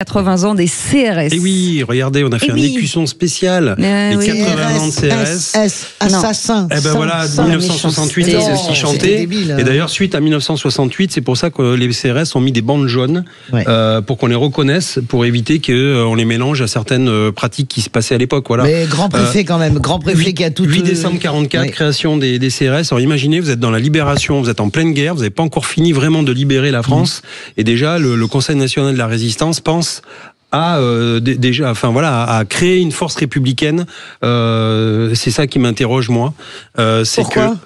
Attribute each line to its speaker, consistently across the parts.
Speaker 1: 80 ans des CRS.
Speaker 2: Et oui, regardez, on a fait un écusson spécial. Les 80 ans de CRS.
Speaker 3: Assassin.
Speaker 2: Eh ben voilà, 1968, c'est ce qui chantait.
Speaker 3: Débile,
Speaker 2: et d'ailleurs, suite à 1968, c'est pour ça que les CRS ont mis des bandes jaunes pour qu'on les reconnaisse, pour éviter qu'on les mélange à certaines pratiques qui se passaient à l'époque. Voilà.
Speaker 3: Mais grand préfet quand même, grand préfet qui a tout...
Speaker 2: 8 décembre 44, création des CRS. Alors imaginez, vous êtes dans la libération, vous êtes en pleine guerre, vous n'avez pas encore fini vraiment de libérer la France, et déjà le Conseil national de la résistance pense à à créer une force républicaine. C'est ça qui m'interroge moi.
Speaker 3: Pourquoi ?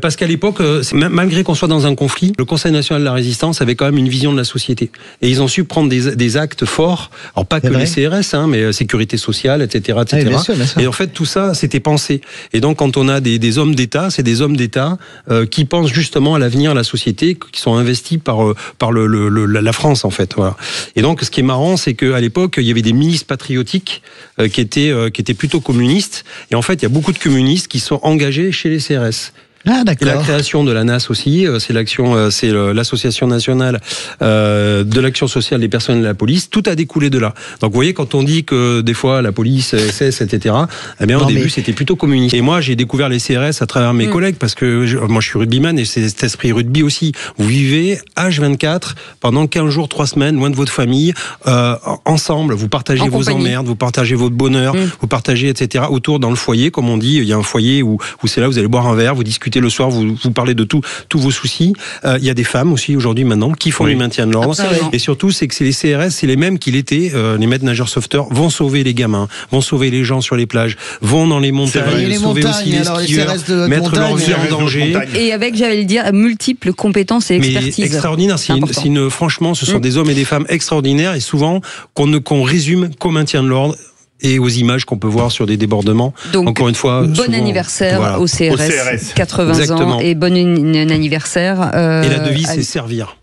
Speaker 2: Parce qu'à l'époque, malgré qu'on soit dans un conflit, le Conseil national de la résistance avait quand même une vision de la société. Et ils ont su prendre des actes forts. Alors pas que les CRS, mais sécurité sociale, etc., etc.
Speaker 3: Oui, bien sûr.
Speaker 2: Et en fait, tout ça, c'était pensé. Et donc, quand on a des hommes d'État, c'est des hommes d'État qui pensent justement à l'avenir, à la société, qui sont investis par la France, en fait. Voilà. Et donc, ce qui est marrant, c'est qu'à l'époque, il y avait des milices patriotiques qui étaient plutôt communistes. Et en fait, il y a beaucoup de communistes qui sont engagés chez les CRS.
Speaker 3: Ah, d'accord.
Speaker 2: Et la création de l'ANAS aussi, c'est l'association nationale de l'action sociale des personnels de la police. Tout a découlé de là. Donc vous voyez, quand on dit que des fois la police, SS, etc. Eh bien au début c'était plutôt communiste. Et moi j'ai découvert les CRS à travers mes collègues parce que moi je suis rugbyman et c'est cet esprit rugby aussi. Vous vivez H24 pendant 15 jours, 3 semaines, loin de votre famille, ensemble. Vous partagez vos emmerdes, vous partagez votre bonheur, vous partagez etc. Autour dans le foyer, comme on dit. Il y a un foyer où c'est là vous allez boire un verre, vous discutez le soir, vous parlez de tous vos soucis. Il y a des femmes aussi aujourd'hui maintenant qui font du maintien de l'ordre. Absolument. Et surtout, c'est que c'est les CRS, c'est les mêmes qui l'été, les maîtres nageurs sauveteurs, vont sauver les gamins, vont sauver les gens sur les plages, vont dans les montagnes, sauver aussi les skieurs, mettre leur vie en danger.
Speaker 1: Et avec, j'allais le dire, multiples compétences et expertises.
Speaker 2: Mais extraordinaire. Franchement, ce sont des hommes et des femmes extraordinaires et souvent qu'on résume qu'au maintien de l'ordre et aux images qu'on peut voir sur des débordements.
Speaker 1: Donc,
Speaker 2: encore une fois,
Speaker 1: bon anniversaire au CRS, 80
Speaker 2: Exactement.
Speaker 1: ans, et bon anniversaire.
Speaker 2: Et la devise, c'est servir.